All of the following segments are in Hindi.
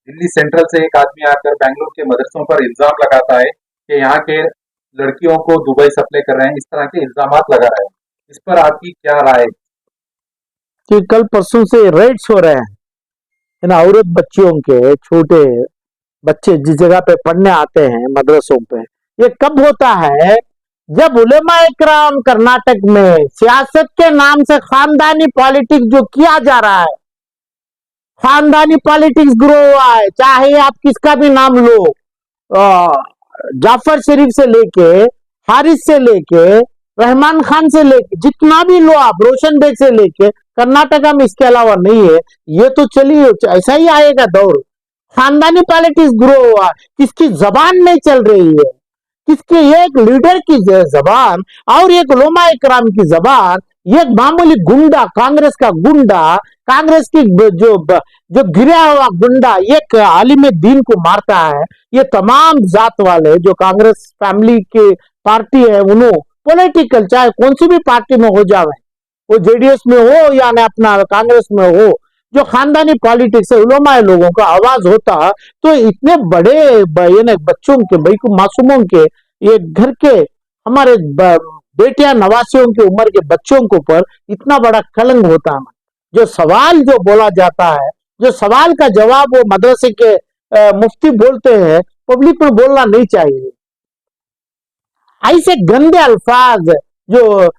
दिल्ली सेंट्रल से एक आदमी आकर बेंगलुरु के मदरसों पर इल्जाम लगाता है कि यहाँ के लड़कियों को दुबई सप्लाई कर रहे हैं, इस तरह के इल्जामात लगा रहे हैं। इस पर आपकी क्या राय है? कि कल परसों से रेड्स हो रहे हैं इन औरत बच्चियों के, छोटे बच्चे जिस जगह पे पढ़ने आते हैं मदरसों पे। ये कब होता है? जब उलेमा इकराम कर्नाटक में सियासत के नाम से खानदानी पॉलिटिक्स जो किया जा रहा है, खानदानी पॉलिटिक्स ग्रो हुआ है, चाहे आप किसका भी नाम लो, जाफर शरीफ से लेके, हारिस से लेके, रहमान खान से लेके, जितना भी लो आप, रोशन बेग से लेके, कर्नाटका में इसके अलावा नहीं है। ये तो चलिए ऐसा ही आएगा दौर। खानदानी पॉलिटिक्स ग्रो हुआ, किसकी जबान नहीं चल रही है, किसके एक लीडर की जबान और एक उलमा इकराम की जबान, एक मामूली गुंडा, कांग्रेस का गुंडा, कांग्रेस की जो गिरा हुआ गुंडा एक आलिम दीन को मारता है। ये तमाम जात वाले जो कांग्रेस फैमिली की पार्टी है, उन्होंने पॉलिटिकल चाहे कौन सी भी पार्टी में हो जावे, वो जेडीएस में हो या न अपना कांग्रेस में हो, जो खानदानी पॉलिटिक्स है, उलमा लोगों का आवाज होता, तो इतने बड़े बच्चों के, मासूमों के, ये घर के हमारे बेटियां नवासियों की उम्र के बच्चों के ऊपर इतना बड़ा कलंक होता है। जो सवाल जो बोला जाता है, जो सवाल का जवाब वो मदरसे के मुफ्ती बोलते हैं, पब्लिक में बोलना नहीं चाहिए। ऐसे गंदे अल्फाज जो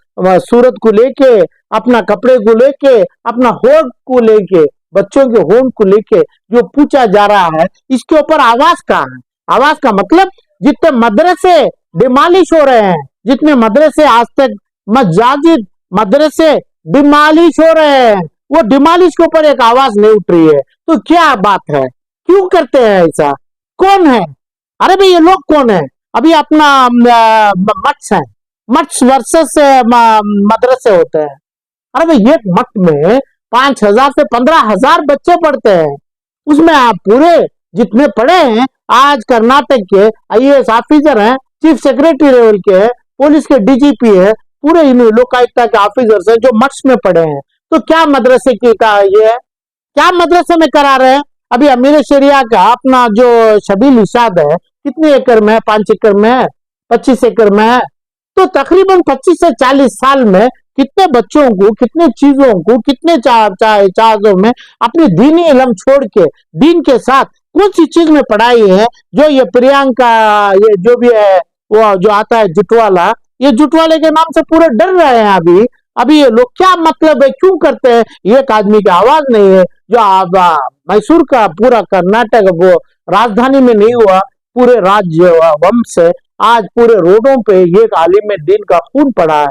सूरत को लेके, अपना कपड़े को लेके, अपना होठ को लेके, बच्चों के होठ को लेके जो पूछा जा रहा है, इसके ऊपर आवाज कहाँ है? आवाज का मतलब जितने मदरसे डिमालिश हो रहे हैं, जितने मदरसे आज तक मस्जिद मदरसे डिमालिश हो रहे हैं, वो डिमालिश के ऊपर एक आवाज नहीं उठ रही है। तो क्या बात है? क्यों करते हैं ऐसा? कौन है? अरे भाई ये लोग कौन है? अभी अपना मट्स है, मट्स वर्सेस मदरसे होते हैं। अरे भाई एक मठ में 5,000 से 15,000 बच्चे पढ़ते हैं, उसमें आप पूरे जितने पढ़े हैं, आज कर्नाटक के आईएएस ऑफिसर हैं, चीफ सेक्रेटरी लेवल के हैं, पुलिस के डीजीपी है, पूरे इन लोकायुक्ता के ऑफिसर्स हैं जो मट्स में पढ़े हैं। तो क्या मदरसे की का ये है? क्या मदरसे में करा रहे हैं? अभी अमीर शरिया का अपना जो शबील इशाद है, कितने एकड़ में है? 5 एकड़ में है, 25 एकड़ में है। तो तकरीबन 25 से 40 साल में कितने बच्चों को, कितने चीजों को, कितने चार्जों में अपनी दीनी इल्म छोड़ के दीन के साथ कौन सी चीज में पढ़ाई है? जो ये प्रियंका, ये जो भी है, वो जो आता है जुटवाला, ये जुटवाले के नाम से पूरे डर रहे हैं। अभी ये लोग क्या मतलब है, क्यों करते हैं? एक आदमी की आवाज नहीं है जो मैसूर का पूरा कर्नाटक वो राजधानी में नहीं हुआ, पूरे राज्य वंश से आज पूरे रोडों पे एक आलिम दीन का खून पड़ा है,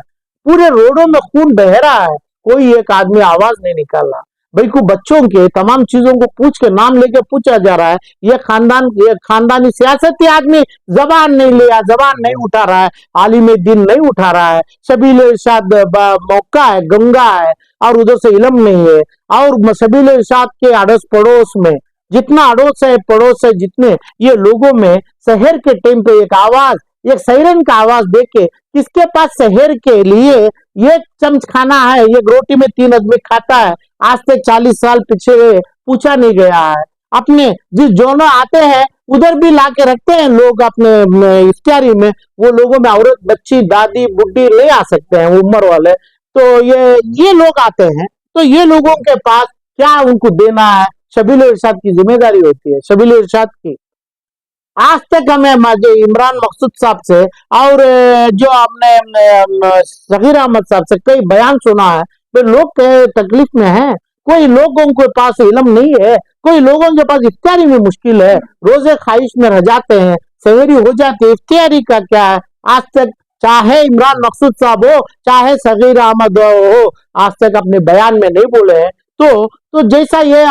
पूरे रोडों में खून बह रहा है, कोई एक आदमी आवाज नहीं निकाल रहा। भाई को बच्चों के तमाम चीजों को पूछ के नाम लेके पूछा जा रहा है। ये खानदानी सियासती आदमी जबान नहीं लिया, जबान नहीं उठा रहा है, आलिम दीन नहीं उठा रहा है, सबील इरशाद मौका है, गंगा है, और उधर से इलम नहीं है। और सबील इरशाद के अड़ोस पड़ोस में जितना अड़ोस है, पड़ोस है, जितने ये लोगों में शहर के टाइम पे एक आवाज, एक सायरन का आवाज देके, किसके पास शहर के लिए ये चमच खाना है, ये रोटी में 3 आदमी खाता है, आज से 40 साल पीछे पूछा नहीं गया है। अपने जिस जोनों आते हैं उधर भी ला के रखते हैं लोग अपने इफ्तियारी में, वो लोगों में औरत, बच्ची, दादी, बुढ़ी ले आ सकते हैं उम्र वाले। तो ये लोग आते हैं, तो ये लोगों के पास क्या उनको देना है? शबील इरशाद की जिम्मेदारी होती है, शबील इरशाद की। आज तक हमें जो इमरान मकसूद साहब से और जो हमने सगीर अहमद साहब से कई बयान सुना है, तो लोग तकलीफ में हैं, कोई लोगों के पास इल्म नहीं है, कोई लोगों के पास इफ्तियारी में मुश्किल है, रोजे ख्वाहिश में रह जाते हैं, सहरी हो जाती है, इफ्तियारी का क्या है? आज तक चाहे इमरान मकसूद साहब हो, चाहे सगीर अहमद हो, आज तक अपने बयान में नहीं बोले हैं। तो जैसा ये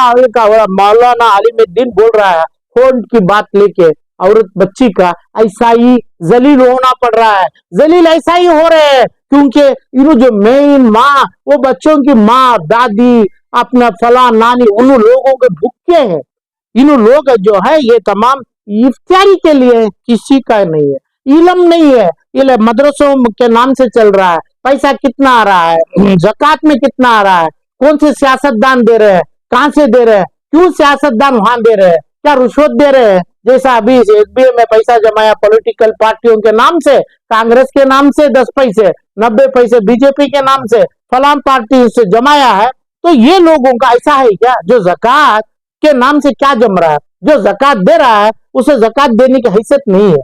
मौलाना आलिम दीन बोल रहा है फोन की बात लेके औरत बच्ची का, ऐसा ही जलील होना पड़ रहा है। जलील ऐसा ही हो रहे हैं क्योंकि इन्हों जो मेन माँ, वो बच्चों की माँ, दादी, अपना फला नानी, उन लोगों के भूखे हैं। इन लोग जो है ये तमाम इफ्तियारी के लिए, किसी का नहीं है, इलम नहीं है। ये मदरसों के नाम से चल रहा है, पैसा कितना आ रहा है, ज़कात में कितना आ रहा है, कौन से सियासतदान दे रहे हैं, कहां से दे रहे हैं, क्यों सियासतदान वहां दे रहे हैं, क्या रिश्वत दे रहे हैं? जैसा अभी एसबीआई में पैसा जमाया पॉलिटिकल पार्टियों के नाम से, कांग्रेस के नाम से 10 पैसे, 90 पैसे बीजेपी के नाम से, फलां पार्टी से जमाया है। तो ये लोगों का ऐसा है क्या? जो जक़ात के नाम से क्या जम रहा है? जो जक़ात दे रहा है उसे जक़ात देने की हैसियत नहीं है,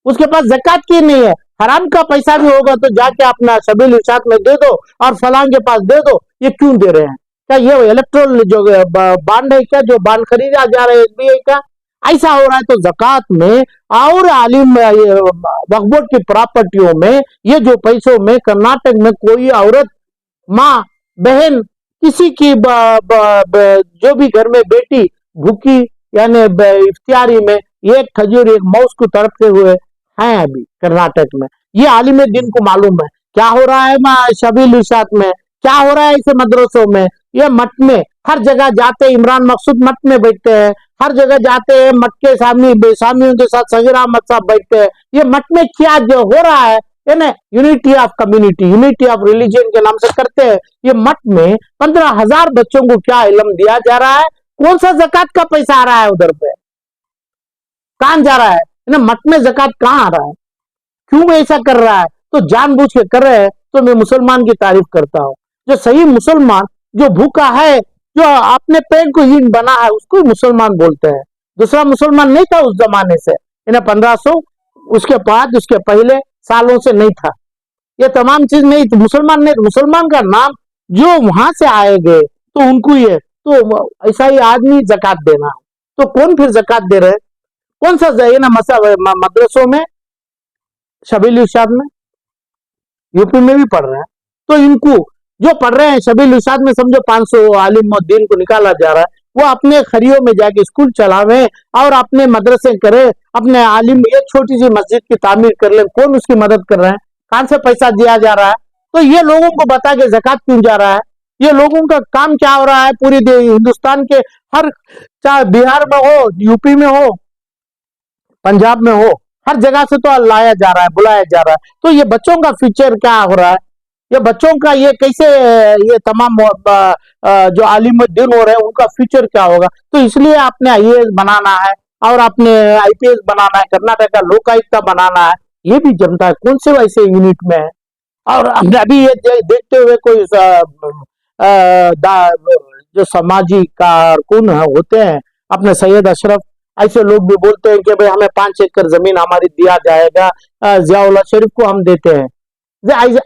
उसके पास जक़ात की नहीं है। हराम का पैसा भी होगा तो जाके अपना सबील इरशाद में दे दो और फलां के पास दे दो। ये क्यों दे रहे हैं? क्या ये इलेक्ट्रोल जो बांड है क्या, जो बांड खरीदा जा रहा है एसबीआई का, ऐसा हो रहा है? तो जक़ात में और आलिम वक्फ बोर्ड की प्रॉपर्टियों में, ये जो पैसों में कर्नाटक में कोई औरत, माँ, बहन, किसी की जो भी घर में बेटी भूखी यानी इफ्तियारी में एक खजूर एक मौस को तड़पते हुए हैं अभी कर्नाटक में। ये आलिम दिन को मालूम है क्या हो रहा है शबील इरशाद में, क्या हो रहा है ऐसे मदरसों में। ये मठ में हर जगह जाते, इमरान मकसूद मठ में बैठते हैं, हर जगह जाते हैं, मठ के सामने बेसामियों के साथ सगीर अहमद साहब बैठते हैं। ये मठ में क्या जो हो रहा है ना, unity of community, unity of religion के नाम से करते हैं। ये मठ में 15,000 बच्चों को क्या इल्म दिया जा रहा है? कौन सा जक़ात का पैसा आ रहा है उधर पे? कहां जा रहा है ना? मठ में जक़ात कहां आ रहा है? क्यों ऐसा कर रहा है? तो जानबूझ के कर रहे हैं। तो मैं मुसलमान की तारीफ करता हूं। जो सही मुसलमान, जो भूखा है, जो अपने पेट को हीन बना है, उसको ही मुसलमान बोलते हैं। दूसरा मुसलमान नहीं था उस जमाने से, 1500 उसके बाद उसके पहले सालों से नहीं था। ये तमाम चीज नहीं थी। मुसलमान नहीं, मुसलमान का नाम जो वहां से आए गए तो उनको ये, तो ऐसा ही आदमी जक़ात देना। तो कौन फिर जक़ात दे रहे? कौन सा ना मदरसों में, शबील इरशाद में, यूपी में भी पढ़ रहे हैं। तो इनको जो पढ़ रहे हैं शबील इरशाद में, समझो 500 आलिम और दीन को निकाला जा रहा है, वो अपने खरियों में जाके स्कूल चलावे और अपने मदरसे करे, अपने आलिम एक छोटी सी मस्जिद की तामीर कर ले। कौन उसकी मदद कर रहे हैं? कहां से पैसा दिया जा रहा है? तो ये लोगों को बता के जक़ात क्यों जा रहा है? ये लोगों का काम क्या हो रहा है? पूरी हिंदुस्तान के हर, चाहे बिहार में हो, यूपी में हो, पंजाब में हो, हर जगह से तो लाया जा रहा है, बुलाया जा रहा है। तो ये बच्चों का फ्यूचर क्या हो रहा है? ये बच्चों का ये कैसे, ये तमाम जो आलिम दिन हो रहे हैं उनका फ्यूचर क्या होगा? तो इसलिए आपने आईएएस बनाना है और आपने आईपीएस बनाना है, कर्नाटक का लोकायुक्त बनाना है। ये भी जनता है कौन से वैसे यूनिट में है। और अभी ये देखते हुए कोई जो सामाजिक कारकुन होते हैं, अपने सैयद अशरफ, ऐसे लोग भी बोलते हैं कि भाई हमें 5 एकड़ जमीन हमारी दिया जाएगा, जियाउल्लाह शरीफ को हम देते हैं।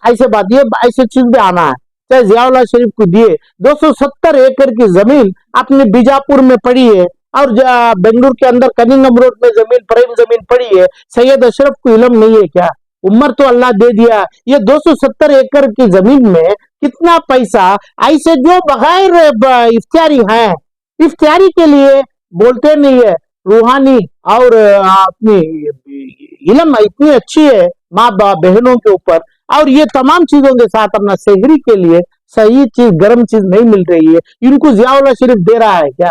ऐसे बात, ये ऐसे चीज भी आना है। चाहे जियाउल्लाह शरीफ को दिए 270 एकड़ की जमीन अपने बीजापुर में पड़ी है और बेंगलुरु के अंदर कनिंगम रोड में जमीन, प्राइम जमीन पड़ी है। सैयद अशरफ को इल्म नहीं है क्या? उम्र तो अल्लाह दे दिया। ये 270 एकड़ की जमीन में कितना पैसा ऐसे जो बगैर इफ्तियारी हैं, इफ्तियारी के लिए बोलते नहीं है, रूहानी और अपनी इल्म इतनी अच्छी है माँ बहनों के ऊपर, और ये तमाम चीजों के साथ अपना सेहरी के लिए सही चीज, गर्म चीज नहीं मिल रही है। इनको जियाउल्लाह शरीफ दे रहा है क्या?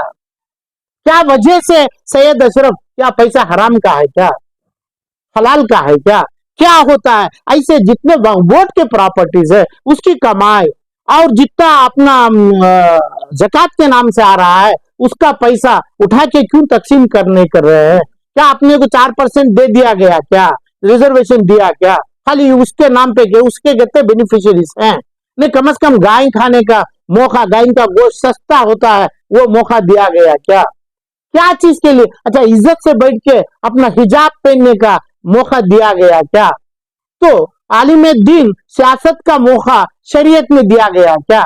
क्या वजह से सैयद अशरफ, क्या पैसा हराम का है क्या? हलाल का है क्या? क्या होता है? ऐसे जितने वक्फ बोर्ड के प्रॉपर्टीज है उसकी कमाई और जितना अपना ज़कात के नाम से आ रहा है उसका पैसा उठा के क्यों तकसीम कर रहे हैं? क्या अपने को 4% दे दिया गया क्या? रिजर्वेशन दिया क्या? खाली उसके नाम पे के उसके कितने बेनिफिशियरीज हैं? नहीं, कम से कम गाय खाने का मौका, गाय का गोश्त सस्ता होता है, वो मौका दिया गया क्या? क्या चीज के लिए? अच्छा, इज्जत से बैठ के अपना हिजाब पहनने का मौका दिया गया क्या? तो आलिम दीन सियासत का मौका शरीयत में दिया गया क्या?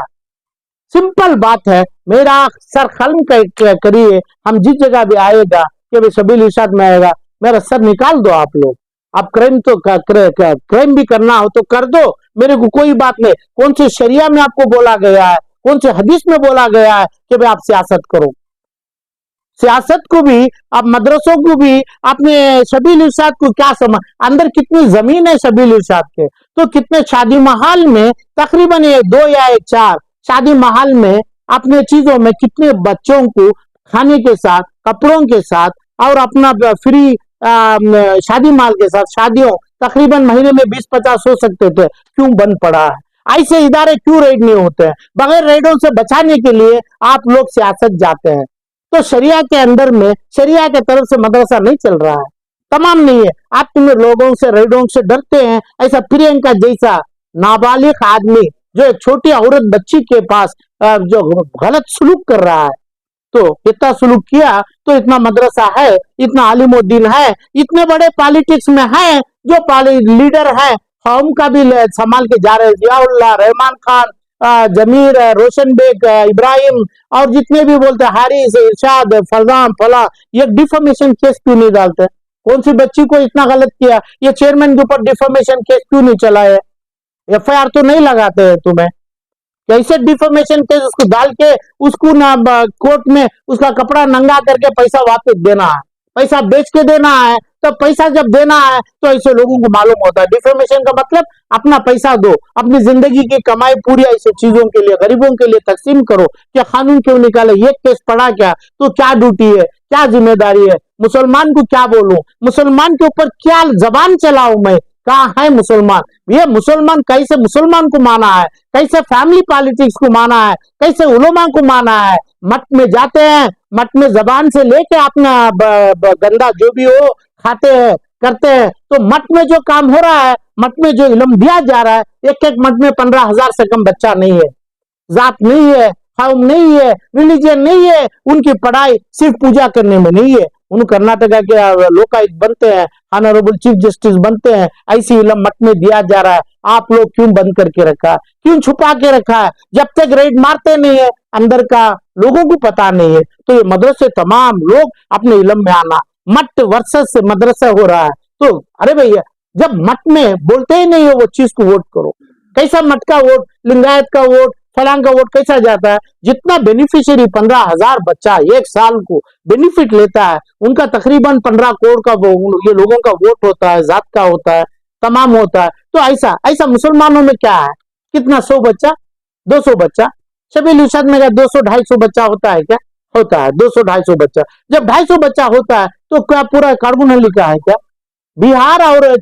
सिंपल बात है। मेरा सर खल्म करिए, हम जिस जगह भी आएगा कि भाई सबील इरशाद में आएगा, मेरा सर निकाल दो आप लोग। आप क्राइम तो क्राइम भी करना हो तो कर दो, मेरे को कोई बात नहीं। कौन से शरिया में आपको बोला गया है, कौन से हदीस में बोला गया है कि भाई आप सियासत करो? सियासत को भी, आप मदरसों को भी, अपने सबील इरशाद को क्या समझ, अंदर कितनी जमीन है सबील इरशाद के, तो कितने शादी महल में, तकरीबन 2 या 4 शादी महल में अपने चीजों में कितने बच्चों को खाने के साथ, कपड़ों के साथ और अपना फ्री शादी माल के साथ शादियों तकरीबन महीने में 20-50 हो सकते थे, क्यों बंद पड़ा है? ऐसे इदारे क्यों रेड नहीं होते हैं? बगैर रेडों से बचाने के लिए आप लोग सियासत जाते हैं। तो शरिया के अंदर में शरिया के तरफ से मदरसा नहीं चल रहा है, तमाम नहीं है। आप तुम्हें लोगों से रेडों से डरते हैं, ऐसा प्रियंका जैसा नाबालिग आदमी जो एक छोटी औरत बच्ची के पास जो गलत सलूक कर रहा है, तो इतना सुलूक किया तो इतना मदरसा है, इतना आलिमुद्दीन है, इतने बड़े पॉलिटिक्स में है, जो लीडर है कौम का भी संभाल के जा रहे हैं, जियाउल्लाह, रहमान खान, जमीर, रोशन बेग, इब्राहिम और जितने भी बोलते हैं हारिस, इरशाद, फरदान, फला, ये डिफॉर्मेशन केस क्यों नहीं डालते? कौन सी बच्ची को इतना गलत किया, ये चेयरमैन के ऊपर डिफॉर्मेशन केस क्यों नहीं चलाए? एफआईआर तो नहीं लगाते हैं तुम्हें? कैसे डिफॉर्मेशन केस उसको डाल के उसको ना कोर्ट में उसका कपड़ा नंगा करके पैसा वापस देना है, पैसा बेच के देना है। तो पैसा जब देना है तो ऐसे लोगों को मालूम होता है डिफॉर्मेशन का मतलब अपना पैसा दो, अपनी जिंदगी की कमाई पूरी ऐसे चीजों के लिए, गरीबों के लिए तकसीम करो। क्या कानून क्यों निकाले? ये केस पड़ा क्या तो क्या ड्यूटी है, क्या जिम्मेदारी है? मुसलमान को क्या बोलूं, मुसलमान के ऊपर क्या जबान चलाऊं मैं? कहाँ है मुसलमान? ये मुसलमान कैसे मुसलमान को माना है, कैसे फैमिली पॉलिटिक्स को माना है, कैसे उलमा को माना है? मठ में जाते हैं, मठ में जबान से लेके अपना गंदा जो भी हो खाते हैं, करते हैं। तो मठ में जो काम हो रहा है, मठ में जो इल्म दिया जा रहा है, एक एक मठ में 15,000 से कम बच्चा नहीं है, जात नहीं है, कौम नहीं है, रिलीजन नहीं है। उनकी पढ़ाई सिर्फ पूजा करने में नहीं है। उन कर्नाटका के लोकायुक्त बनते हैं, ऑनरेबल चीफ जस्टिस बनते हैं, ऐसी इल्म मठ में दिया जा रहा है। आप लोग क्यों बंद करके रखा है, क्यों छुपा के रखा है? जब तक रेड मारते नहीं है अंदर का लोगों को पता नहीं है। तो ये मदरसे तमाम लोग अपने इल्म में आना, मठ वर्सेस मदरसा हो रहा है। तो अरे भैया, जब मठ में बोलते ही नहीं है वो चीज को वोट करो। कैसा मठ का वोट, लिंगायत का वोट, फलां का वोट कैसा जाता है? जितना बेनिफिशियरी 15,000 बच्चा एक साल को बेनिफिट लेता है, उनका तकरीबन 15 करोड़ का ये लोगों का वोट होता है, जात का होता है, तमाम होता है। तो ऐसा ऐसा मुसलमानों में क्या है? कितना 100 बच्चा, 200 बच्चा, शबील इरशाद में 200-250 बच्चा होता है क्या? होता है 200-250 बच्चा। जब 250 बच्चा होता है तो क्या पूरा कार्बन लिखा है क्या? बिहार और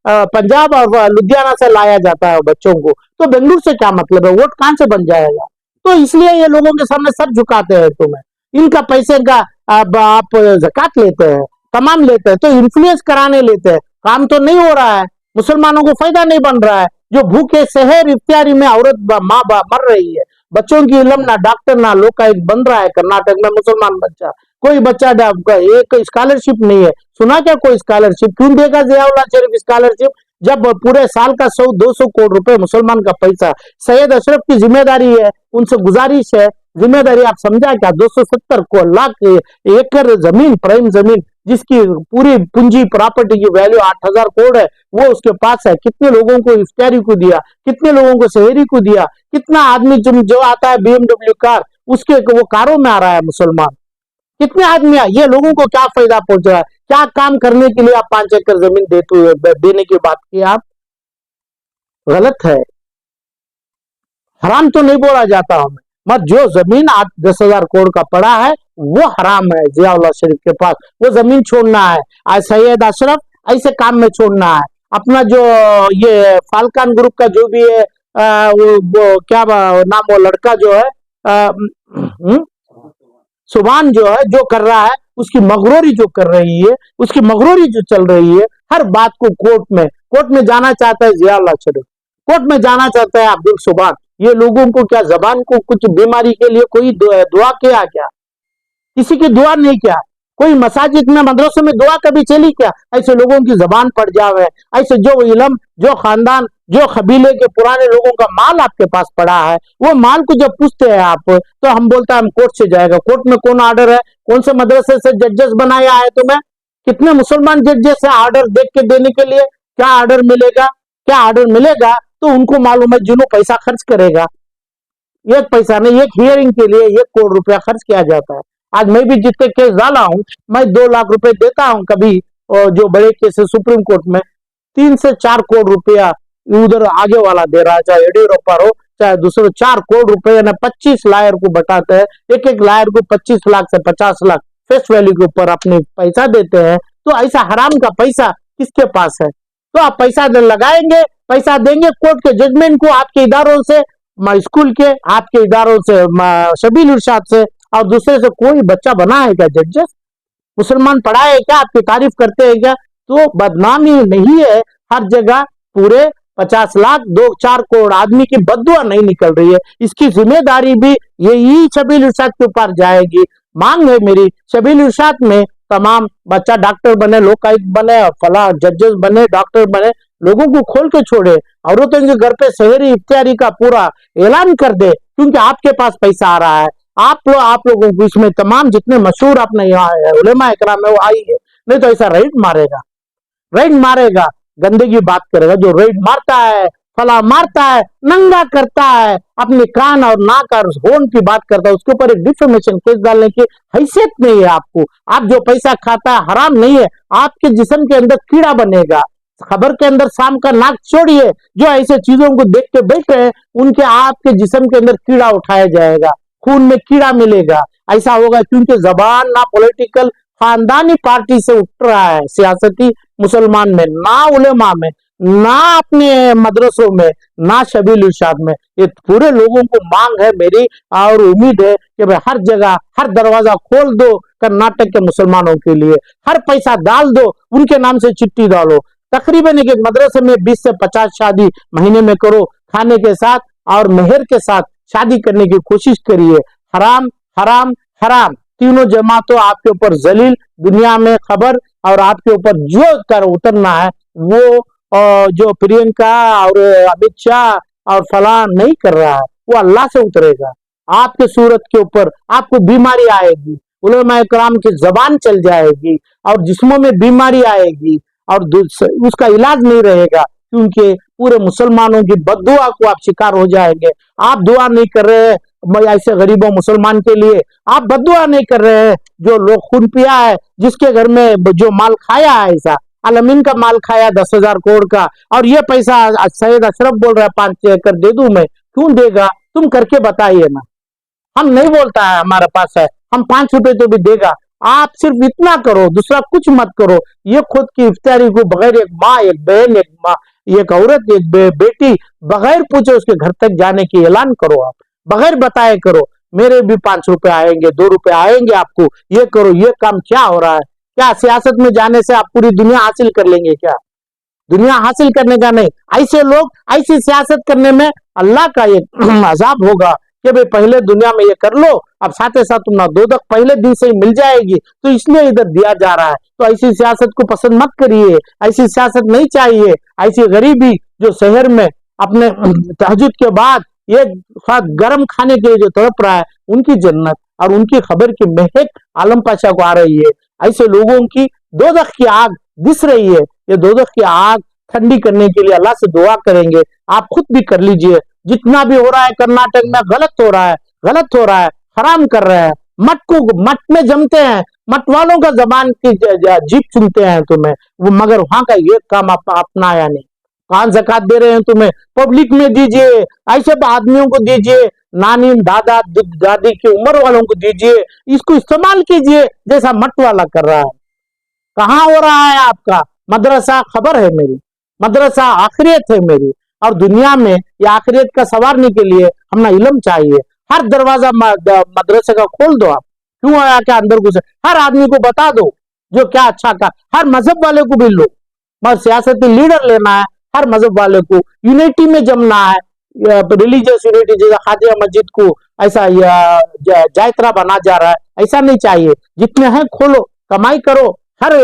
पंजाब और लुधियाना से लाया जाता है बच्चों को, तो बेंगलुरु से क्या मतलब है? वोट कहां से बन जाएगा? तो इसलिए ये लोगों के सामने सब झुकाते हैं तुम्हें। इनका पैसे का आप ज़कात लेते हैं, तमाम लेते हैं, तो इन्फ्लुएंस कराने लेते हैं। काम तो नहीं हो रहा है, मुसलमानों को फायदा नहीं बन रहा है। जो भूखे शहर इफ्तारी में औरत माँ मर रही है, बच्चों की इल्म ना डॉक्टर ना लोकायुक्त बन रहा है कर्नाटक में मुसलमान बच्चा। कोई बच्चा एक स्कॉलरशिप नहीं है, सुना क्या कोई स्कॉलरशिप? क्यों देगा जियाउल्लाह शरीफ स्कॉलरशिप जब पूरे साल का 100-200 करोड़ रुपए मुसलमान का पैसा सैयद अशरफ की जिम्मेदारी है, उनसे गुजारिश है, जिम्मेदारी आप समझा क्या? 270 लाख एकड़ जमीन, प्राइम जमीन, जिसकी पूरी पूंजी प्रॉपर्टी की वैल्यू 8,000 करोड़ है, वो उसके पास है। कितने लोगों को इफ्तारी को दिया, कितने लोगों को शहरी को दिया, कितना आदमी जो आता है BMW कार, उसके वो कारों में आ रहा है मुसलमान। कितने आदमी ये लोगों को क्या फायदा पहुंच रहा है? क्या काम करने के लिए आप 5 एकड़ जमीन देने की बात की? आप गलत है, हराम तो नहीं बोला जाता हमें, मत जो जमीन 8-10,000 करोड़ का पड़ा है वो हराम है। जियाउल्लाह शरीफ के पास वो जमीन छोड़ना है, आज सैयद अशरफ ऐसे काम में छोड़ना है। अपना जो ये फाल्कन ग्रुप का जो भी है वो क्या नाम, वो लड़का जो है सुभान जो है, जो कर रहा है, उसकी मगरूरी जो कर रही है, उसकी मगरूरी जो चल रही है, हर बात को कोर्ट में जाना चाहता है जियाउल्लाह शरीफ, कोर्ट में जाना चाहता है अब्दुल सुभान। ये लोगों को क्या जबान को कुछ बीमारी के लिए कोई दुआ किया क्या? किसी की दुआ नहीं किया। कोई मसाजिद में मदरसों में दुआ कभी चली क्या? ऐसे लोगों की जबान पड़ जावे, ऐसे जो इलम, जो खानदान, जो कबीले के पुराने लोगों का माल आपके पास पड़ा है, वो माल को जब पूछते हैं आप, तो हम बोलता है हम कोर्ट से जाएगा। कोर्ट में कौन ऑर्डर है? कौन से मदरसे से जजेस बनाया है तुम्हें? कितने मुसलमान जजेस है ऑर्डर देख के देने के लिए? क्या ऑर्डर मिलेगा? क्या ऑर्डर मिलेगा तो उनको मालूम है जिन्हों पैसा खर्च करेगा। एक पैसा नहीं, एक हियरिंग के लिए 1 करोड़ रुपया खर्च किया जाता है। आज मैं भी जितने केस डाला हूं, मैं 2 लाख रुपए देता हूं कभी, और जो बड़े केस है सुप्रीम कोर्ट में 3 से 4 करोड़ रुपया उधर आगे वाला दे रहा है, चाहे येडियुरप्पा हो चाहे दूसरे। 4 करोड़ रुपए ना 25 लायर को बटाते हैं, एक लायर को 25 लाख से 50 लाख फेस वैल्यू के ऊपर अपने पैसा देते हैं। तो ऐसा हराम का पैसा किसके पास है? तो आप पैसा लगाएंगे, पैसा देंगे कोर्ट के जजमेंट को, आपके इदारों से, स्कूल के, आपके इदारों से, शबील इरशाद से, और दूसरे से कोई बच्चा बना है क्या जजेस? मुसलमान पढ़ा है क्या? आपकी तारीफ करते हैं क्या? तो बदनामी नहीं है हर जगह। पूरे 50 लाख 2-4 करोड़ आदमी की बद्दुआ नहीं निकल रही है, इसकी जिम्मेदारी भी यही शबील इरशाद के ऊपर जाएगी। मांग है मेरी शबील इरशाद में तमाम बच्चा डॉक्टर बने, लोकायुक्त बने, फला जजेस बने, डॉक्टर बने, लोगों को खोल के छोड़े, औरतों के घर पे शहरी इफ्तारी का पूरा ऐलान कर दे, क्योंकि आपके पास पैसा आ रहा है। आप लोगों को इसमें तमाम जितने मशहूर अपने यहाँ उलेमा इकराम है वो आई है, नहीं तो ऐसा रेड मारेगा, गंदगी बात करेगा। जो रेड मारता है, फला मारता है, नंगा करता है, अपने कान और नाक और होन की बात करता है, उसके ऊपर एक डिफेमेशन केस डालने की हैसियत नहीं है आपको। आप जो पैसा खाता है हराम नहीं है, आपके जिस्म के अंदर कीड़ा बनेगा। खबर के अंदर शाम का नाक छोड़िए, जो ऐसे चीजों को देख के बैठे हैं उनके आपके जिस्म के अंदर कीड़ा उठाया जाएगा, खून में कीड़ा मिलेगा। ऐसा होगा क्योंकि जबान ना पॉलिटिकल खानदानी पार्टी से उठ रहा है, सियासती मुसलमान में, ना उलेमा में, ना अपने मदरसों में, ना शबील इरशाद में। ये पूरे लोगों को मांग है मेरी और उम्मीद है कि भाई हर जगह हर दरवाजा खोल दो कर्नाटक के मुसलमानों के लिए, हर पैसा डाल दो, उनके नाम से चिट्ठी डालो। तकरीबन एक मदरसे में 20 से 50 शादी महीने में करो, खाने के साथ और मेहर के साथ शादी करने की कोशिश करिए। हराम हराम हराम, तीनों जमातों आपके ऊपर जलील, दुनिया में खबर, और आपके ऊपर जो कर उतरना है वो जो प्रियंका और अमित शाह और फलां नहीं कर रहा है, वो अल्लाह से उतरेगा। आपके सूरत के ऊपर आपको बीमारी आएगी, उलमा कराम की जबान चल जाएगी और जिस्मों में बीमारी आएगी और उसका इलाज नहीं रहेगा, क्योंकि पूरे मुसलमानों की बद्दुआ को आप शिकार हो जाएंगे। आप दुआ नहीं कर रहे हैं ऐसे गरीबों मुसलमान के लिए, आप बद्दुआ नहीं कर रहे हैं जो लोग खून पिया है, जिसके घर में जो माल खाया है, ऐसा अलमीन का माल खाया 10,000 करोड़ का, और ये पैसा सैयद अशरफ बोल रहा है 5-6 एकड़ दे दूं मैं, क्यों देगा? तुम करके बताइए ना। हम नहीं बोलता है हमारे पास है, हम 5 रुपए तो भी देगा। आप सिर्फ इतना करो, दूसरा कुछ मत करो। ये खुद की इफ्तारी को बगैर एक माँ, एक बहन, एक माँ, एक औरत, एक बेटी, बगैर पूछे उसके घर तक जाने की ऐलान करो। आप बगैर बताए करो, मेरे भी 5 रुपए आएंगे, 2 रुपए आएंगे आपको, ये करो। ये काम क्या हो रहा है? क्या सियासत में जाने से आप पूरी दुनिया हासिल कर लेंगे क्या? दुनिया हासिल करने का नहीं, ऐसे लोग ऐसी सियासत करने में अल्लाह का एक अजाब होगा कि भाई पहले दुनिया में ये कर लो, अब साथ ही साथ तुम दोजख पहले दिन से ही मिल जाएगी, तो इसलिए इधर दिया जा रहा है। तो ऐसी सियासत को पसंद मत करिए, ऐसी सियासत नहीं चाहिए। ऐसी गरीबी जो शहर में अपने तहज्जुद के बाद ये गरम खाने के लिए जो तड़प रहा है, उनकी जन्नत और उनकी खबर की महक आलम पाशा को आ रही है। ऐसे लोगों की दोजख की आग दिस रही है, ये दोजख की आग ठंडी करने के लिए अल्लाह से दुआ करेंगे। आप खुद भी कर लीजिए। जितना भी हो रहा है कर्नाटक में गलत हो रहा है, गलत हो रहा है, हराम कर रहे हैं। मठ में जमते हैं, मठ वालों का जबान की जीप सुनते हैं तुम्हें वो, मगर वहां का ये काम अपनाया नहीं। कौन ज़कात दे रहे हैं तुम्हें? पब्लिक में दीजिए, ऐसे आदमियों को दीजिए, नानी दादा दादी की उम्र वालों को दीजिए, इसको इस्तेमाल कीजिए जैसा मठ वाला कर रहा है। कहाँ हो रहा है आपका मदरसा? खबर है मेरी, मदरसा आखिरियत है मेरी, और दुनिया में ये आखिरियत का सवारने के लिए हमने इल्म चाहिए। हर दरवाजा मदरसे का खोल दो। आप क्यों आया क्या अंदर घुसे? हर आदमी को बता दो जो क्या अच्छा का, हर मजहब वाले को भी लो, बस सियासती लीडर लेना है, हर मजहब वाले को यूनिटी में जमना है, रिलीजियस यूनिटी। जैसा खादिया मस्जिद को ऐसा जायतरा बना जा रहा है, ऐसा नहीं चाहिए। जितने हैं खोलो, कमाई करो, हर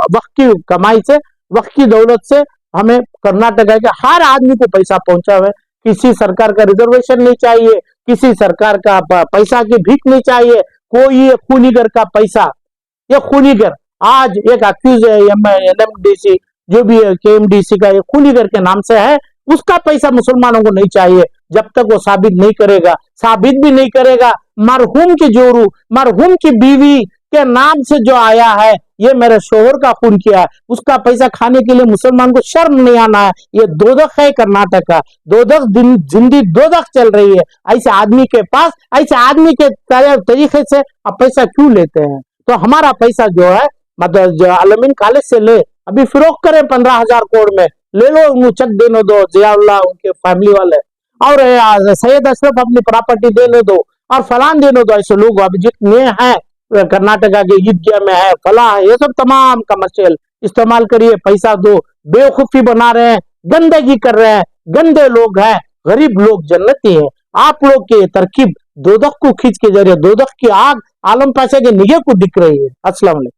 वक्त की कमाई से, वक्त की दौलत से हमें कर्नाटक के हर आदमी को पैसा पहुंचा हुआ है। किसी सरकार का रिजर्वेशन नहीं चाहिए, किसी सरकार का पैसा की भीख नहीं चाहिए। कोई खूनीगर का पैसा, ये खूनीगर आज एक अक्यूज है NMDC जो भी है KMDC का, ये खूनीगर के नाम से है, उसका पैसा मुसलमानों को नहीं चाहिए जब तक वो साबित नहीं करेगा। साबित भी नहीं करेगा, मरहूम की जोरू, मरहूम की बीवी के नाम से जो आया है, ये मेरे शोहर का खून किया है, उसका पैसा खाने के लिए मुसलमान को शर्म नहीं आना है। ये दोजख है कर्नाटक का, दोजख जिंदगी दोजख चल रही है। ऐसे आदमी के पास, ऐसे आदमी के तरीके से आप पैसा क्यों लेते हैं? तो हमारा पैसा जो है मतलब जो अलमीन कॉलेज से ले, अभी फिरोख करें 15,000 करोड़ में, ले लो, उनको चेक देने दो, जियाउल्लाह उनके फैमिली वाले, और सैयद अशरफ अपनी प्रॉपर्टी देने दो, और फलान देने दो, ऐसे लोग अभी जितने हैं कर्नाटका के ईदगाह में है, फला है, ये सब तमाम कमर्शियल इस्तेमाल करिए, पैसा दो, बेवकूफी बना रहे हैं, गंदगी कर रहे हैं, गंदे लोग हैं, गरीब लोग जन्नती हैं। आप लोग के तरकीब दोदक को खींच के जरिए दोदक की आग आलम पाशा के निगे को दिख रही है। अस्सलाम वालेकुम।